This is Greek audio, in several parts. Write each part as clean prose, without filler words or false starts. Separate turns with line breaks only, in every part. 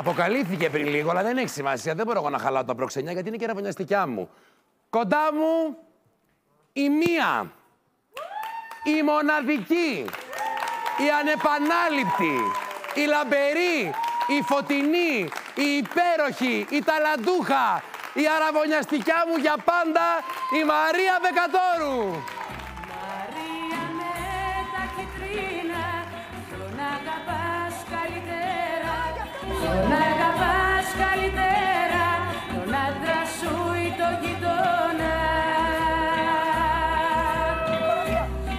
Αποκαλύφθηκε πριν λίγο, αλλά δεν έχει σημασία. Δεν μπορώ εγώ να χαλάω τα προξενιά γιατί είναι και ραβωνιαστικιά μου. Κοντά μου η μία, η μοναδική, η ανεπανάληπτη, η λαμπερή, η φωτεινή, η υπέροχη, η ταλαντούχα, η αραβωνιαστικιά μου για πάντα, η Μαρία Μπεκατόρου.
Μαρία με τα κιτρίνα, τον αγαπάς καλύτερα, τον αγαπάς καλύτερα, τον άντρα σου ή τον γειτόνα.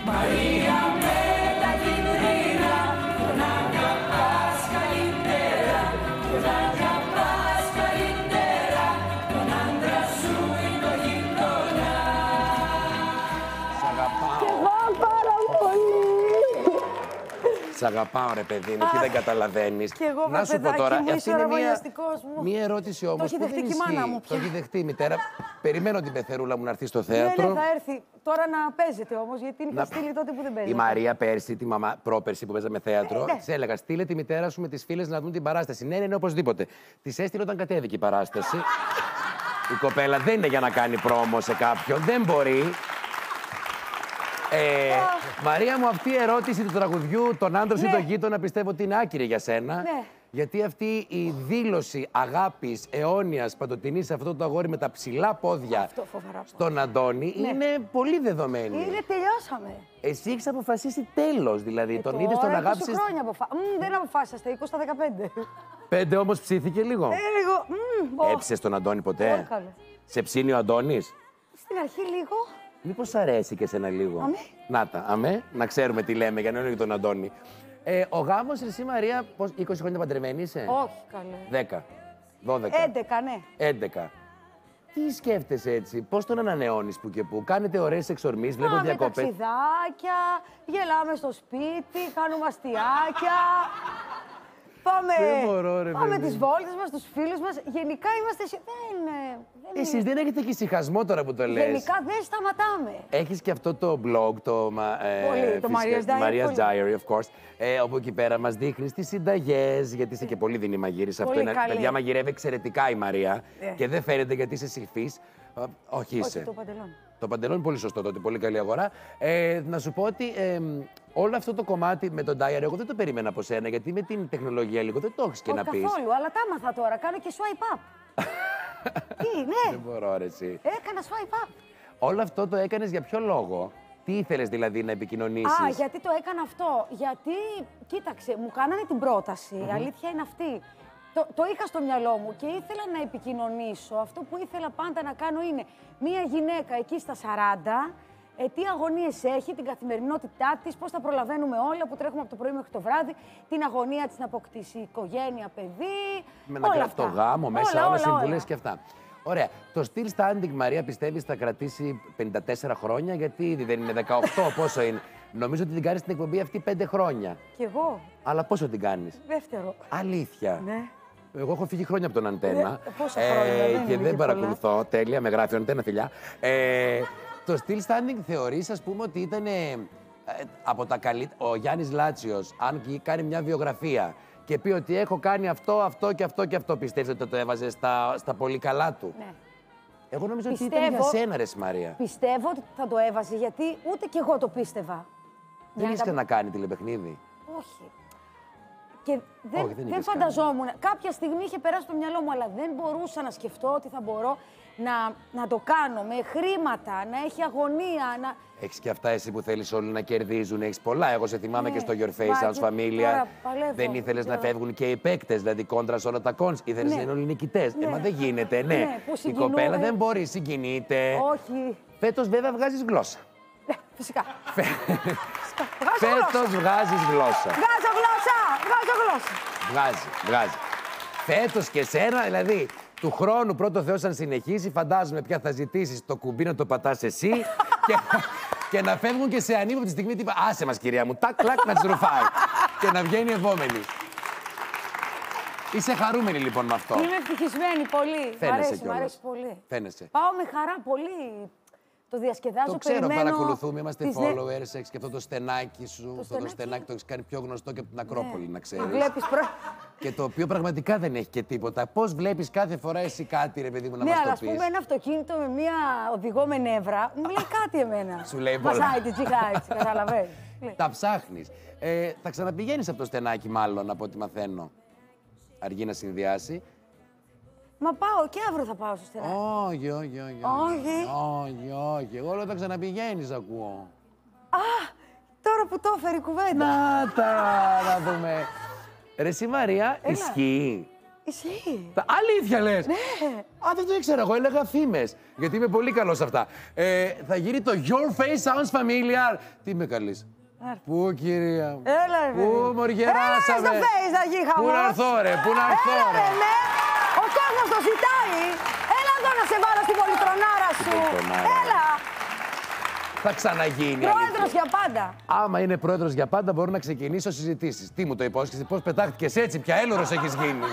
Μαρία με τα κιτρίνα, τον αγαπάς καλύτερα, τον αγαπάς καλύτερα, τον άντρα σου ή τον γειτόνα.
Σ' αγαπάω.
Πάρα πολύ.
Σ' αγαπάω, ρε παιδί μου, και δεν καταλαβαίνεις.
Κι εγώ,
να σου πω τώρα,
παιδάκι μου,
αυτή
είσαι
είναι
ραβωνιαστικός μου.
μία ερώτηση όμως
Το
που
έχει
δεν
δεχτεί και η
ισχύει.
μάνα μου πια.
Το έχει δεχτεί η μητέρα. Περιμένω την πεθερούλα μου να έρθει στο
Ναι,
θέατρο.
ναι, θα έρθει. Τώρα να παίζετε όμως, γιατί είναι στείλει τότε που δεν παίζετε.
Η Μαρία πέρσι, τη μαμά, πρόπερσι που παίζαμε θέατρο,
ναι.
της έλεγα: στείλε τη μητέρα σου με τις φίλες να δουν την παράσταση. Ναι, ναι, οπωσδήποτε. Της έστειλε όταν κατέβηκε η παράσταση. Η κοπέλα δεν είναι για να κάνει πρόμο σε κάποιον, δεν μπορεί. Μαρία μου, αυτή η ερώτηση του τραγουδιού, τον άντρα σου ή
Ναι.
τον γείτονα, πιστεύω ότι είναι άκυρη για σένα.
Ναι.
Γιατί αυτή η δήλωση αγάπης αιώνιας παντοτινής σε αυτό το αγόρι με τα ψηλά πόδια
Αυτό φοβερό.
στον Αντώνη
Ναι.
είναι πολύ δεδομένη.
Είναι, τελειώσαμε.
Εσύ έχεις αποφασίσει τέλος, δηλαδή. Τον είδες, τον αγάπησες.
Τώρα χρόνια δεν αποφάσισα, 20 στα 15.
5 όμως ψήθηκε λίγο.
Λίγο.
Έψησες τον Αντώνη
Πολύ
ποτέ?
καλό.
Σε ψήνει ο Αντώνης?
Στην αρχή λίγο.
Μήπως σ' αρέσει και εσένα λίγο?
Αμέ.
Να τα, αμέ, να ξέρουμε τι λέμε για να είναι για τον Αντώνη. Ο γάμος, εσύ Μαρία, 20 χρόνια παντρεμένη είσαι?
Όχι, καλέ.
10, 12,
11, ναι.
11. Τι σκέφτεσαι έτσι, πώς τον ανανεώνεις που και που? Κάνετε ωραίες εξορμήσεις, βλέπω
Πάμε
διακοπές.
ταξιδάκια, γελάμε στο σπίτι, κάνουμε αστιάκια. Πάμε,
Δεν μπορώ, ρε
πάμε
παιδί.
τις βόλτες μας, τους φίλους μας. Γενικά είμαστε... δεν
Εσείς δεν έχετε και ησυχασμό τώρα που το λες.
Γενικά δεν σταματάμε.
Έχεις και αυτό το blog, το
το Maria's Diary,
Maria's
πολύ.
Diary, of course, όπου εκεί πέρα μας δείχνεις τις συνταγές, γιατί είσαι και πολύ δεινή μαγείρισα. Αυτό
Πολύ
είναι,
καλή.
παιδιά, μαγειρεύει εξαιρετικά η Μαρία
Ναι.
και δεν φαίνεται γιατί είσαι συγφής. Όχι είσαι.
Όχι, το παντελόνι.
Το παντελόνι πολύ σωστό τότε, πολύ καλή αγορά. Να σου πω ότι όλο αυτό το κομμάτι με τον Diary, εγώ δεν το περίμενα από σένα, γιατί με την τεχνολογία λίγο δεν το έχεις και
Όχι
να πεις.
καθόλου, αλλά τα άμαθα τώρα. Κάνω και swipe up. Τι, ναι.
Δεν μπορώ, ρε, εσύ.
Έκανα swipe up.
Όλο αυτό το έκανες για ποιο λόγο? Τι ήθελες δηλαδή να επικοινωνήσεις?
Γιατί το έκανα αυτό. Γιατί, κοίταξε, μου κάνανε την πρόταση. Η αλήθεια είναι αυτή. Το είχα στο μυαλό μου και ήθελα να επικοινωνήσω. Αυτό που ήθελα πάντα να κάνω είναι μία γυναίκα εκεί στα 40, τι αγωνίες έχει, την καθημερινότητά της, πώς τα προλαβαίνουμε όλα που τρέχουμε από το πρωί μέχρι το βράδυ, την αγωνία της να αποκτήσει οικογένεια, παιδί.
Με ένα γραφτό γάμο, μέσα όλα συμβουλές και αυτά. Ωραία. Το still standing, Μαρία, πιστεύεις θα κρατήσει 54 χρόνια? Γιατί ήδη δεν είναι 18, πόσο είναι? Νομίζω ότι την κάνεις την εκπομπή αυτή 5 χρόνια.
Κι εγώ.
Αλλά πόσο την κάνεις?
Δεύτερο.
Αλήθεια.
Ναι.
Εγώ έχω φύγει χρόνια από τον Αντένα.
Πόσα χρόνια, δεν είναι
και
και
δεν
πολλά.
παρακολουθώ. Τέλεια, με γράφει ο Αντένα, φιλιά. Το still standing θεωρείς, ας πούμε, ότι ήταν από τα καλύτερα. Ο Γιάννης Λάτσιος, αν κάνει μια βιογραφία και πει ότι έχω κάνει αυτό, αυτό και αυτό και αυτό, πιστεύεις ότι το έβαζε στα πολύ καλά του?
Ναι.
Εγώ νομίζω ότι ήταν για σένα, ρε Μαρία.
Πιστεύω ότι θα το έβαζε, γιατί ούτε κι εγώ το πίστευα.
Δεν ήσουν να κάνει τηλεπαιχνίδι?
Όχι. Και δεν,
Όχι, δεν
δεν
είχες
φανταζόμουν. Κάποια στιγμή είχε περάσει το μυαλό μου, αλλά δεν μπορούσα να σκεφτώ ότι θα μπορώ να το κάνω με χρήματα, να έχει αγωνία.
Έχεις και αυτά εσύ που θέλεις όλοι να κερδίζουν, έχεις πολλά. Εγώ σε θυμάμαι
Ναι,
και στο Your Face House Familia.
τώρα παλεύω.
Δεν ήθελες να φεύγουν και οι παίκτες, δηλαδή κόντρα σε όλα τα κόντς. Ήθελες
Ναι.
να είναι όλοι νικητές.
Ναι.
Μα δεν γίνεται, ναι.
Ναι, που
Η
συγκινούμε.
κοπέλα δεν μπορεί, συγκινείται.
Όχι.
Φέτος βέβαια βγάζεις γλώσσα.
Ναι, φυσικά.
Φέτος βγάζεις γλώσσα.
Βγάζω γλώσσα! Βγάζω γλώσσα!
Βγάζει. Φέτος και σένα, δηλαδή, του χρόνου πρώτο Θεός αν συνεχίσει, φαντάζομαι πια θα ζητήσεις το κουμπί να το πατάς εσύ και να φεύγουν και σε ανήμο από τη στιγμή τύπα άσε μας κυρία μου, τάκ, κλακ, να τις ρουφάει και να βγαίνει η επόμενη. Είσαι χαρούμενη λοιπόν με αυτό?
Είμαι ευτυχισμένη πολύ.
Φαίνεσαι
Μ' αρέσει
κιόλας.
πολύ.
Φαίνεσαι.
Πάω με χαρά πολύ. Το διασκεδάζω,
Το ξέρω,
περιμένω
παρακολουθούμε, είμαστε
τις
followers. Έχεις και αυτό το στενάκι σου. Αυτό το στενάκι το έχεις κάνει πιο γνωστό και από την Ακρόπολη, να ξέρεις.
Βλέπεις
Και το οποίο πραγματικά δεν έχει και τίποτα. Πώς βλέπεις κάθε φορά εσύ κάτι, ρε παιδί μου, να μας
αλλά
το
ας
πεις.
πούμε ένα αυτοκίνητο με μία οδηγό με νεύρα, μου λέει κάτι εμένα.
Σου λέει πολλά.
Μασάει την τσιχά έτσι, καταλαβαίνεις.
Τα ψάχνεις. Θα ξαναπηγαίνεις από το στενάκι, μάλλον, από ό,τι μαθαίνω. Αργεί να συνδυάσει.
Μα πάω και αύριο θα πάω στο στενάκι.
Όχι, όχι, όχι. Όχι, όχι. Εγώ λέω θα ξαναπηγαίνεις, ακούω.
Τώρα που το έφερε η κουβέντα.
Να τα, να δούμε. Ρε εσύ Μαρία, ισχύει.
Ισχύει.
Αλήθεια λες.
Ναι.
Α, δεν το ήξερα εγώ, έλεγα φήμες. Γιατί είμαι πολύ καλός σε αυτά. Θα γίνει το Your Face Sounds Familiar. Τι με καλείς. Πού, κυρία μου.
Έλα, ρε παιδί.
Πού, μοργεράσαμε.
Έλα στο face να γίνει χαμός.
Πού να έρθω, ρε, πού να έρθω,
Έλα,
ρε.
ρε, ναι. Ο κόσμος το ζητάει. Έλα εδώ να σε βάλω στην πολυτρονάρα σου.
πολυτρονάρα.
Έλα.
Θα ξαναγίνει.
Πρόεδρος για πάντα.
Άμα είναι πρόεδρος για πάντα, μπορώ να ξεκινήσω συζητήσεις. Τι μου το υπόσχεσαι, πώς πετάχτηκες έτσι, πια έλωρος έχεις γίνει.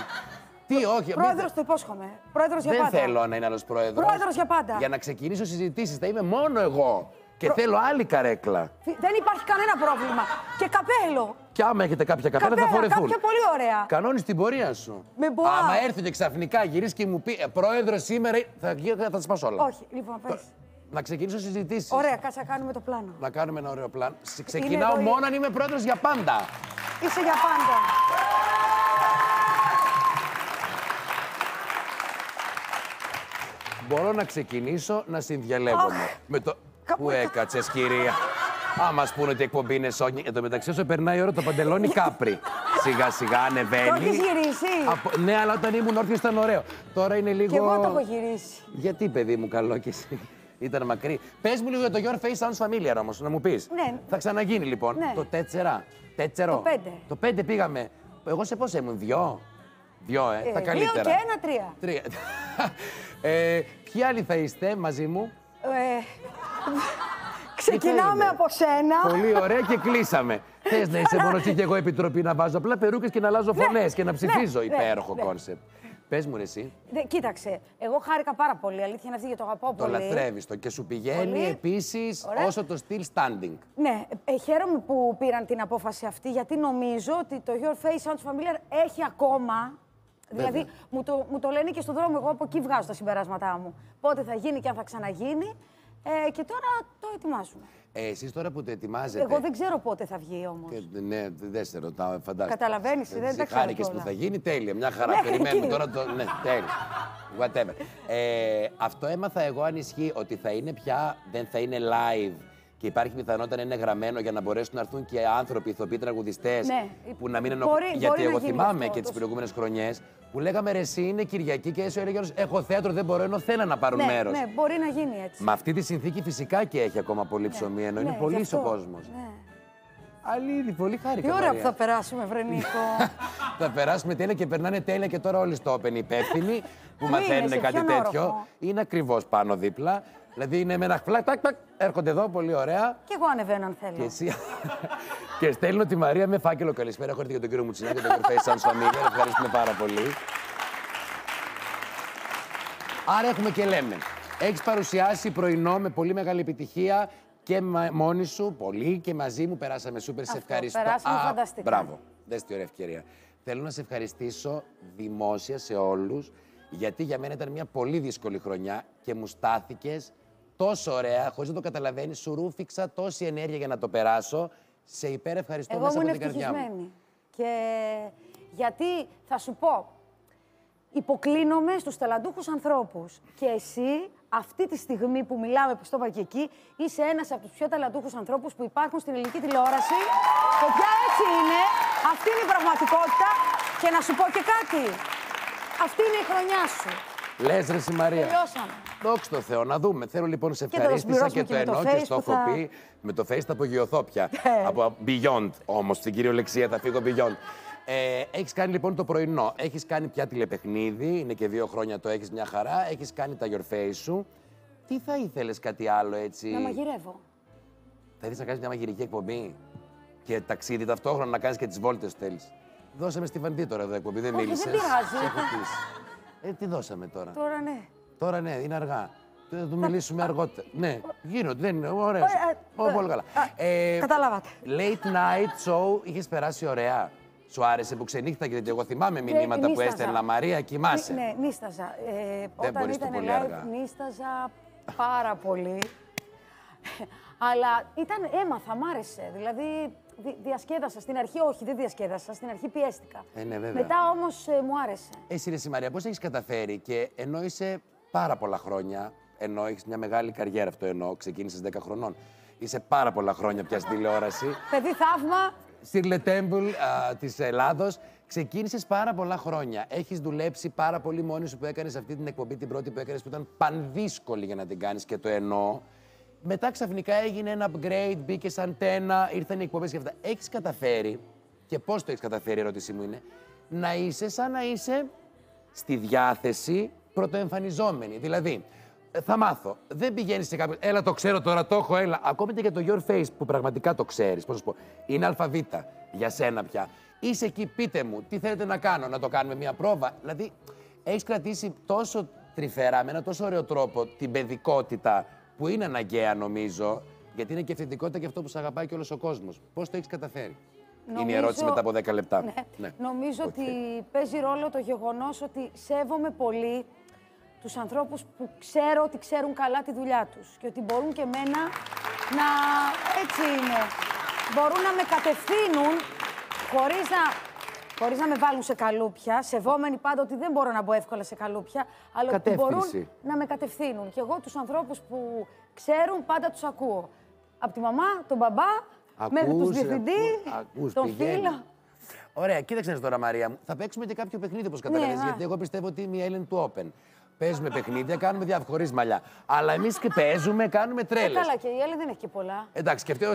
Τι, όχι.
Πρόεδρος το υπόσχομαι. Πρόεδρος για
Δεν
πάντα.
θέλω να είναι άλλος πρόεδρος.
Πρόεδρος για πάντα.
Για να ξεκινήσω συζητήσεις, θα είμαι μόνο εγώ. Και θέλω άλλη καρέκλα.
Δεν υπάρχει κανένα πρόβλημα. Και καπέλο.
Και άμα έχετε κάποια καπέλα, θα φορεθούν.
Κάποια πολύ ωραία.
Κανώνεις την πορεία σου.
Με μποά.
Άμα έρθει και ξαφνικά γυρίσει και μου πει πρόεδρος σήμερα, θα τα σπάσω όλα.
Όχι, λοιπόν, πες.
Να ξεκινήσω συζητήσεις.
Ωραία, κάτσε να κάνουμε το πλάνο.
Να κάνουμε ένα ωραίο πλάνο. Ξεκινάω
εδώ
μόνο αν είμαι πρόεδρος για πάντα.
Είσαι για πάντα.
Μπορώ να ξεκινήσω να συνδιαλέγομαι. Με το... Πού έκατσες, κυρία. Άμα μας πούνε ότι η εκπομπή είναι Sony. Εν τω μεταξύ, όσο περνάει η ώρα, το παντελόνι κάπρι. Σιγά σιγά ανεβαίνει.
Το έχεις γυρίσει.
Ναι, αλλά όταν ήμουν όρθιος ήταν ωραίο. Τώρα είναι λίγο.
Και εγώ το έχω γυρίσει.
Γιατί, παιδί μου, καλό κι εσύ. Ήταν μακρύ. Πες μου λίγο για το Your Face Sounds Familiar όμως, να μου πεις.
Ναι.
Θα ξαναγίνει λοιπόν.
Ναι.
Το 4. Τέτσερο.
Το 5.
Το 5 πήγαμε. Εγώ σε πόσα ήμουν, 2. 2, τα καλύτερα.
2 και 1, 3.
3. Ποιοι άλλοι θα είστε μαζί μου.
Ξεκινάμε από σένα.
Πολύ ωραία και κλείσαμε. Θες να είσαι μόνο εσύ και εγώ επιτροπή να βάζω απλά περούκες και να αλλάζω φωνές και να ψηφίζω. Υπέροχο κόνσεπτ. Πες μου ρε εσύ.
Κοίταξε, εγώ χάρηκα πάρα πολύ. Αλήθεια είναι αυτή και το αγαπάω
Το
πολύ.
λατρεύεις το και σου πηγαίνει
Πολύ.
επίσης
Ωραία.
όσο το στυλ standing.
Ναι, χαίρομαι που πήραν την απόφαση αυτή, γιατί νομίζω ότι το Your Face Sounds Familiar έχει ακόμα.
Βέβαια.
Δηλαδή, μου το λένε και στον δρόμο, εγώ από εκεί βγάζω τα συμπεράσματά μου. Πότε θα γίνει και αν θα ξαναγίνει. Και τώρα το ετοιμάζουμε.
Εσείς τώρα που το ετοιμάζετε.
Εγώ δεν ξέρω πότε θα βγει όμως.
Ναι, δεν σε ρωτάω, φαντάζομαι.
Καταλαβαίνεις, δεν τα ξέρω
Χάρηκες που
κιόλα.
θα γίνει, τέλεια. Μια χαρά.
Ναι,
Περιμένουμε
εκεί.
τώρα το. Ναι, τέλεια. Whatever. Αυτό έμαθα εγώ αν ισχύει ότι θα είναι πια, δεν θα είναι live. Και υπάρχει πιθανότητα να είναι γραμμένο για να μπορέσουν να έρθουν και άνθρωποι, ηθοποιοί, τραγουδιστές.
Ναι.
Που να μην
Μπορεί
Γιατί
να
εγώ
γίνει
θυμάμαι
αυτό,
και τις
το-
προηγούμενες χρονιές που λέγαμε ρε, εσύ είναι Κυριακή και εσύ ο Γιώργος, έχω θέατρο, δεν μπορώ, ενώ θέλουν να πάρουν μέρος.
Ναι, μπορεί να γίνει έτσι.
Με αυτή τη συνθήκη φυσικά και έχει ακόμα πολύ ψωμί, ενώ είναι
Ναι,
πολύ
γι'
ο
αυτό.
κόσμος.
Ναι.
Αλήθεια, πολύ χάρηκα.
Τι ώρα που
Μαρία.
θα περάσουμε, βρε Νίκο.
Θα περάσουμε τέλεια και περνάνε τέλεια και τώρα όλοι στο Open υπεύθυνοι που
Πού
μαθαίνουν
είναι, σε
κάτι
ποιον
τέτοιο.
όροφο?
Είναι ακριβώς πάνω δίπλα. Δηλαδή είναι με ένα φλακ, τακ, τακ, έρχονται εδώ, πολύ ωραία.
Κι εγώ ανεβαίνω αν θέλω.
Και εσύ. Και στέλνω τη Μαρία με φάκελο. Καλησπέρα. Έχω έρθει για τον κύριο Μουτσινά και τον Your Face Sounds Familiar. Ευχαριστούμε πάρα πολύ. Άρα έχουμε και λέμε. Έχεις παρουσιάσει πρωινό με πολύ μεγάλη επιτυχία και μόνη σου, πολύ και μαζί μου. Περάσαμε σούπερ. Σε
Αυτό,
ευχαριστώ.
περάσαμε φανταστικά.
Μπράβο. Δες τι ωραία ευκαιρία. Θέλω να σε ευχαριστήσω δημόσια σε όλους, γιατί για μένα ήταν μια πολύ δύσκολη χρονιά και μου στάθηκες τόσο ωραία, χωρίς να το καταλαβαίνεις, σου ρούφηξα τόση ενέργεια για να το περάσω. Σε υπερευχαριστώ
Εγώ
μέσα
ήμουν
από την καρδιά μου.
ευτυχισμένη. Και γιατί θα σου πω, υποκλίνομαι στους ταλαντούχους ανθρώπους. Και εσύ, αυτή τη στιγμή που μιλάμε, που στο είπα και εκεί, είσαι ένας από τους πιο ταλαντούχους ανθρώπους που υπάρχουν στην ελληνική τηλεόραση. Παιδιά, έτσι είναι. Αυτή είναι η πραγματικότητα. Και να σου πω και κάτι. Αυτή είναι η χρονιά σου.
Λες ρε εσύ, Μαρία.
Τελειώσαμε.
Δόξα τω Θεώ, να δούμε. Θέλω λοιπόν σε
Και θα το
ευχαρίστησα και
συμπληρώσουμε
το
και με το
εννοώ και
Face
στο
που
έχω
θα-
πει. Με το face θα απογειωθώ πια. Από beyond όμως, στην κυριολεξία θα φύγω beyond. Έχεις κάνει λοιπόν το πρωινό. Έχεις κάνει πια τηλεπαιχνίδι. Είναι και 2 χρόνια το έχεις μια χαρά. Έχεις κάνει τα Your Face σου. Τι θα ήθελες κάτι άλλο έτσι.
Να μαγειρεύω.
Θα ήθελες να κάνεις μια μαγειρική εκπομπή. Και ταξίδι ταυτόχρονα να κάνεις και τις βόλτες θέλεις. Δώσαμε στη Βαντή τώρα εδώ εκπομπή, δεν
Όχι,
μίλησες.
δεν πειράζει.
Σε έχω πείσει. Τι δώσαμε τώρα.
Τώρα ναι.
Τώρα ναι, είναι αργά. Θα του μιλήσουμε αργότερα. Ναι, γίνονται, δεν είναι, ωραία. Πολύ καλά.
Καταλάβατε.
Late night show, είχες περάσει ωραία. Σου άρεσε που ξενύχταγε, γιατί εγώ θυμάμαι μηνύματα που έστελνα. Μαρία, κοιμάσαι.
Ναι, νίσταζα. Όταν
μπορείς
ήταν
πολύ
live,
αργά.
νίσταζα πάρα πολύ. Αλλά έμαθα, μ' άρεσε. Δηλαδή, διασκέδασα. Στην αρχή όχι, δεν διασκέδασα. Στην αρχή πιέστηκα.
Ναι, βέβαια.
Μετά όμως μου άρεσε.
Εσύ, ρε Μαρία, πώς έχεις καταφέρει και ενώ είσαι πάρα πολλά χρόνια, ενώ έχεις μια μεγάλη καριέρα, αυτό εννοώ, ξεκίνησες 10 χρονών, είσαι πάρα πολλά χρόνια πια στην τηλεόραση.
Παιδί θαύμα.
Shirley Temple της Ελλάδος. Ξεκίνησες πάρα πολλά χρόνια. Έχεις δουλέψει πάρα πολύ μόνη σου που έκανες αυτή την εκπομπή, την πρώτη που έκανες, που ήταν πανδύσκολη για να την κάνεις και το εννοώ. Μετά ξαφνικά έγινε ένα upgrade, μπήκες αντένα, ήρθαν οι εκπομπές και αυτά. Έχεις καταφέρει, και πώς το έχεις καταφέρει, η ερώτησή μου είναι, να είσαι σαν να είσαι στη διάθεση πρωτοεμφανιζόμενη. Δηλαδή, θα μάθω. Δεν πηγαίνεις σε κάποιο. Έλα, το ξέρω τώρα, το έχω, έλα. Ακόμη και για το Your Face που πραγματικά το ξέρεις. Πώς να σου πω. Είναι αλφαβήτα για σένα πια. Είσαι εκεί, πείτε μου, τι θέλετε να κάνω, να το κάνουμε μια πρόβα. Δηλαδή, έχεις κρατήσει τόσο τρυφερά, με ένα τόσο ωραίο τρόπο την παιδικότητα που είναι αναγκαία, νομίζω. Γιατί είναι και ευθυντικότητα και αυτό που σε αγαπάει και όλος ο κόσμος. Πώς το έχεις καταφέρει. Είναι η ερώτηση μετά από 10 λεπτά.
Ναι. Νομίζω ότι παίζει ρόλο το γεγονός ότι σέβομαι πολύ τους ανθρώπους που ξέρω ότι ξέρουν καλά τη δουλειά τους και ότι μπορούν και εμένα να... έτσι είναι. Μπορούν να με κατευθύνουν χωρίς να με βάλουν σε καλούπια, σεβόμενοι πάντα ότι δεν μπορώ να μπω εύκολα σε καλούπια, αλλά ότι μπορούν να με κατευθύνουν. Και εγώ τους ανθρώπους που ξέρουν πάντα τους ακούω. Από τη μαμά, τον μπαμπά, μέχρι τους διευθυντή, τον φίλο.
Ωραία, κοίταξε τώρα, Μαρία μου. Θα παίξουμε και κάποιο παιχνίδι, όπως καταλαβαίνεις, γιατί εγώ πιστεύω ότι είμαι η Ellen του Open. Παίζουμε παιχνίδια, κάνουμε διάφορα χωρίς μαλλιά. Αλλά εμείς και παίζουμε, κάνουμε τρέλες.
Καλά, και η Ellen δεν έχει και πολλά.
Εντάξει, και αυτό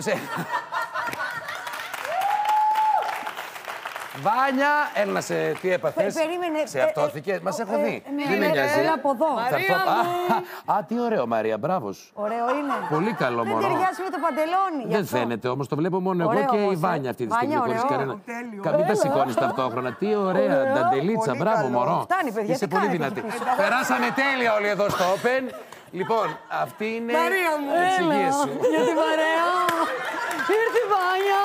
Βάνια, έλα σε τι έπαθες.
Περίμενε.
Σε αυτόθηκε. Μας έχω δει.
Δεν με νοιάζει. Έλα από εδώ.
Α, τι ωραίο, Μαρία, μπράβο σου.
Ωραίο είναι.
Πολύ καλό, μωρό.
Δεν ταιριάζει με το παντελόνι.
Δεν φαίνεται όμως, το βλέπω μόνο εγώ και η Βάνια αυτή τη στιγμή. Χωρίς κανένα. Μην τα σηκώνεις ταυτόχρονα. Τι ωραία, νταντελίτσα, μπράβο, μωρό.
Φτάνει, παιδιά.
Είσαι πολύ δυνατή. Περάσαμε τέλεια όλοι εδώ στο Open. Λοιπόν, αυτή είναι η εξηγία σου.
Για την παρέα. Ήρθε η Βάνια.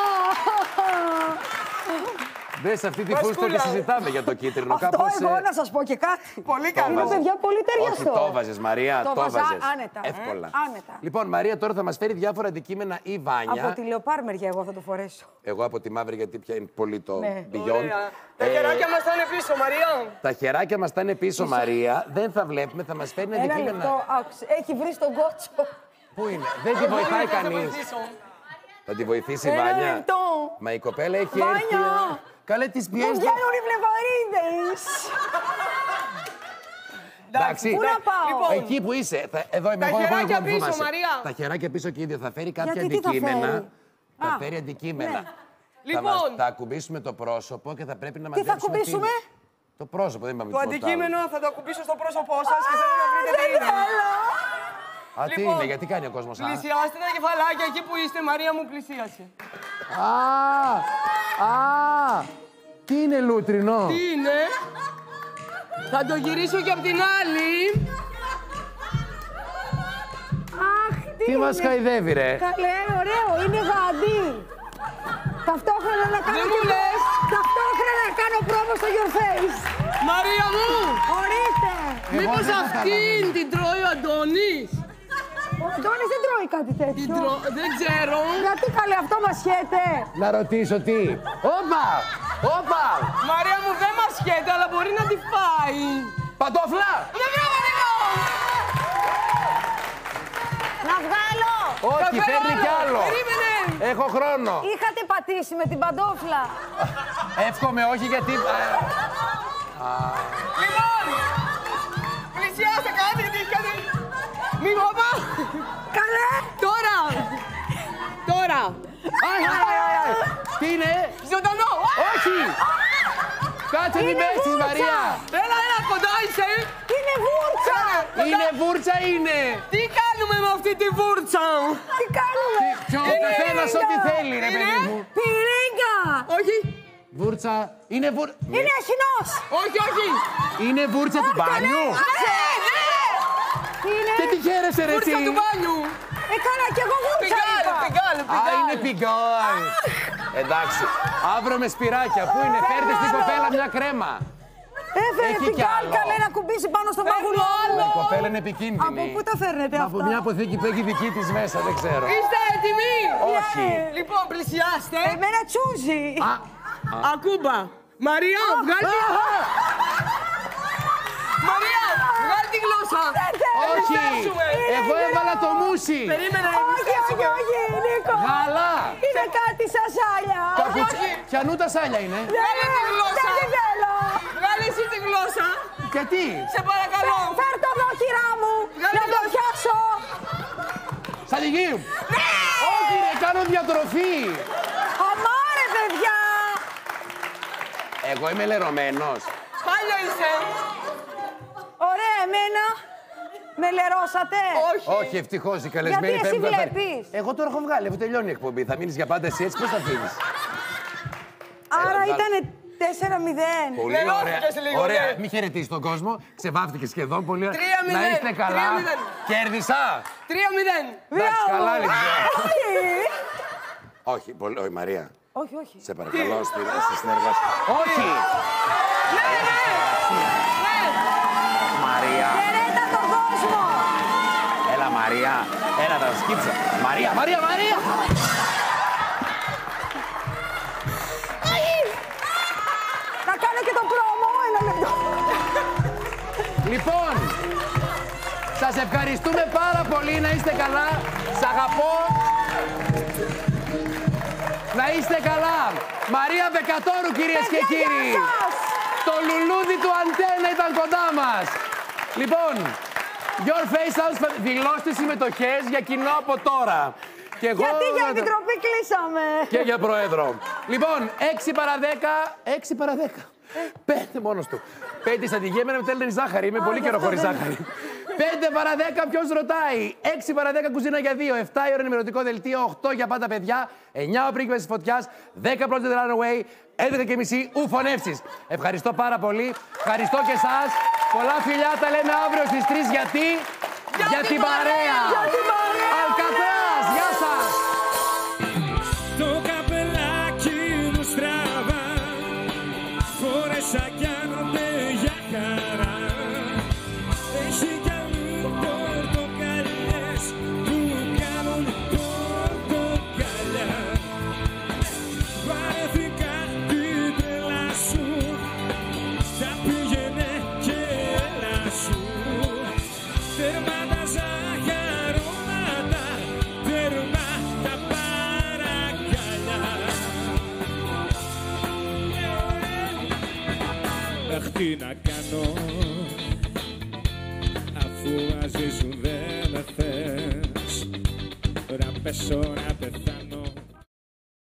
Δες αυτή τη φούστα και συζητάμε για το κίτρινο.
Αυτό εγώ να σας πω και κάτι.
Πολύ καλό.
Είναι παιδιά πολύ ταιριαστό.
Όχι, το βάζες, Μαρία, το βάζες.
Άνετα.
Εύκολα.
Άνετα.
Λοιπόν, Μαρία τώρα θα μας φέρει διάφορα αντικείμενα η Βάνια.
Από τη Λεοπάρ μεριά εγώ θα το φορέσω.
Εγώ από τη μαύρη, γιατί πια είναι πολύ το beyond.
Τα χεράκια μας θα είναι πίσω, Μαρία.
Τα χεράκια μας θα είναι πίσω, Μαρία. Δεν θα βλέπουμε, θα μας φέρνει αντικείμενα.
Ένα λεπτό, έχει βρει τον κότσο.
Πού είναι, δεν τη βοηθάει κανείς. Θα τη βοηθήσει η Βάνια.
Ένα λεπτό.
Μα η κοπέλα έχει έρθει.
Βάνια.
Καλέ, τις
Μου
πιέζει.
βγαίνουν οι βλεφαρίδες.
Εντάξει,
πού να πάω?
εκεί που είσαι. Εδώ είμαι
Τα
εγώ.
χεράκια πίσω, Μαρία.
Τα χεράκια πίσω και ίδιο. Θα φέρει κάποια
Γιατί τι θα
αντικείμενα.
φέρει?
Θα φέρει αντικείμενα.
Λοιπόν.
Θα ακουμπήσουμε το πρόσωπο και θα πρέπει να
Τι
μαντέψουμε.
θα ακουμπήσουμε?
Το πρόσωπο, δεν είπαμε
Το
τίποτα
αντικείμενο
άλλο.
θα το ακουμπήσω στο πρόσωπό σας και θέλω να βρείτε τι είναι.
Α, τι
Λοιπόν,
είναι, γιατί κάνει ο κόσμος.
Πλησιάστε τα κεφαλάκια εκεί που είστε, Μαρία μου πλησίασε.
Τι είναι λούτρινο.
Τι είναι? Θα το γυρίσω και απ' την άλλη.
Αχ,
Τι μας χαϊδεύει, ρε.
Καλέ, ωραίο, είναι γαντί. Ταυτόχρονα να κάνω
Δεν μου λες.
Ταυτόχρονα να κάνω πρόμο στο Your Face.
Μαρία μου!
Ορίστε.
Μήπως αυτήν την τρώει ο Αντώνης?
Ο Αντώνης δεν τρώει κάτι τέτοιο.
Δεν ξέρω.
Γιατί καλέ αυτό μασιέται.
Να ρωτήσω τι. Όπα.
Μαρία μου δεν μας σχέται, αλλά μπορεί να τη φάει.
Παντόφλα.
Να βγάλω.
Όχι, φέρνει κι άλλο.
Περίμενε.
Έχω χρόνο.
Είχατε πατήσει με την παντόφλα.
Εύχομαι όχι γιατί...
Λοιπόν, πλησιάστε κάτι γιατί έχει κάτι. Μη μόπα.
Καλέ.
Τώρα.
Τι είναι.
Ζωντανό.
Όχι. Κάτσε μην πέσεις, Μαρία.
Έλα, κοντά είσαι.
Είναι βούρτσα.
Είναι βούρτσα, είναι.
Τι κάνουμε με αυτή τη βούρτσα?
Τι κάνουμε.
Ο καθένας ό,τι θέλει, ρε παιδί μου.
Πυρίγκα.
Όχι.
Βούρτσα. Είναι
Είναι αχινός.
Όχι.
Είναι βούρτσα του μπάνιου.
Ναι.
Είναι...
Και τι χαίρεσαι ρε εσύ.
Φούρτσα του μπάνιου.
Καλά, κι εγώ βούρτσα είπα.
Πιγκάλ.
Α, είναι πιγκάλ. Εντάξει. Αύριο με σπυράκια. Πού είναι, φέρτε στην κοπέλα μια κρέμα.
Έφερε
Έχει κι
πιγκάλ,
άλλο.
καλέ να κουμπίσει πάνω στο μάγουλο.
Η κοπέλα είναι επικίνδυνη.
Από πού τα φέρνετε
Από
αυτά?
μια αποθήκη που έχει δική της μέσα, δεν ξέρω.
Είστε έτοιμοι.
Όχι.
Λοιπόν, πλησιάστε.
Εμένα τσούζι.
Ακούμπα. Μαρία, βγάλει. Μαρία, βγάλει τη γλώσσα.
Όχι.
Επιστρέψουμε.
Εγώ έβαλα το μουσι.
Περίμενε.
Όχι, Νίκο.
Γαλά.
Είναι κάτι σαν σάλια.
Πιανού τα σάλια είναι.
Βγάλε τη γλώσσα.
Δεν τη θέλω.
Βγάλε εσύ τη γλώσσα.
Γιατί.
Σε παρακαλώ.
Φέρ' το εδώ, χειρά μου. Να το πιάσω.
Σαν τη γη. Όχι ρε, κάνω διατροφή.
Αμάρε, παιδιά.
Εγώ είμαι λερωμένος.
Χάλια είσαι.
Ωραία, εμένα. Με λερώσατε.
Όχι.
Όχι, ευτυχώς η καλεσμένη
Γιατί εσύ
πέμπτη θα φέρει.
βλέπεις?
Εγώ τώρα έχω βγάλει, αφού τελειώνει η εκπομπή. Θα μείνεις για πάντα εσύ, έτσι πώς θα φύγεις.
Άρα
βγάλε.
ήτανε 4-0.
Πολύ
Λελώθηκες
ωραία.
λίγο,
Ωραία.
ναι.
Μην χαιρετήσεις τον κόσμο. Ξεβάφτηκε σχεδόν. Πολύ ωραία.
3-0.
Να είστε καλά.
3-0.
Κέρδισα.
3-0.
Εντάξει, καλά λοιπόν.
Όχι.
Όχι, πολύ, όχι, Μαρία.
Όχι, όχι.
Σε παρακαλώ, στη συνεργασία. Όχι!
Ναι, ναι.
Μαρία.
Χαιρέτα τον κόσμο.
Έλα, Μαρία. Έλα, τα σκύψα. Μαρία, Μαρία, Μαρία!
Να κάνω και το πρόμο, ένα λεπτό.
Λοιπόν, σας ευχαριστούμε πάρα πολύ. Να είστε καλά. Σ' αγαπώ. Να είστε καλά. Μαρία Μπεκατόρου, κυρίες και
Παιδιά,
κύριοι.
γεια σας.
Το λουλούδι του Αντένα ήταν κοντά μας. Λοιπόν, Your Face House, δηλώστε συμμετοχές για κοινό από τώρα. Και εγώ...
Γιατί για επιτροπή κλείσαμε.
Και για πρόεδρο. Λοιπόν, 6 παρα 10. 6 παρα 10. 5 μόνος του. 5 στα τυχαία, εμένα με θέλει ζάχαρη. Είμαι πολύ καιρό χωρίς ζάχαρη. 5 παρα 10, ποιος ρωτάει. 6 παρα 10, κουζίνα για 2. 7 η ώρα ενημερωτικό δελτίο. 8 για πάντα παιδιά. 9 ο πρίγκιπας της φωτιάς. 10 Project Runaway. 11 και μισή ουφωνεύσεις. Ευχαριστώ πάρα πολύ. Ευχαριστώ και εσάς. Πολλά φιλιά, τα λέμε αύριο στις 3 γιατί. Για την παρέα. Αλκατράς, γεια σας.
Το καπελάκι μου στραβά, φόρεσα κι άνονται για χαρά. Έχει κι αλλού πορτοκαλιές που κάνουν πορτοκαλιά. Βαρέθηκα την τρέλα σου, τα πήγαινε και έλα σου. Τέρμα τα ζαχαρώματα, τέρμα τα παρακαλιά. Αχ, τι να κάνω, αφού μαζί σου δεν με θες. Να πέσω να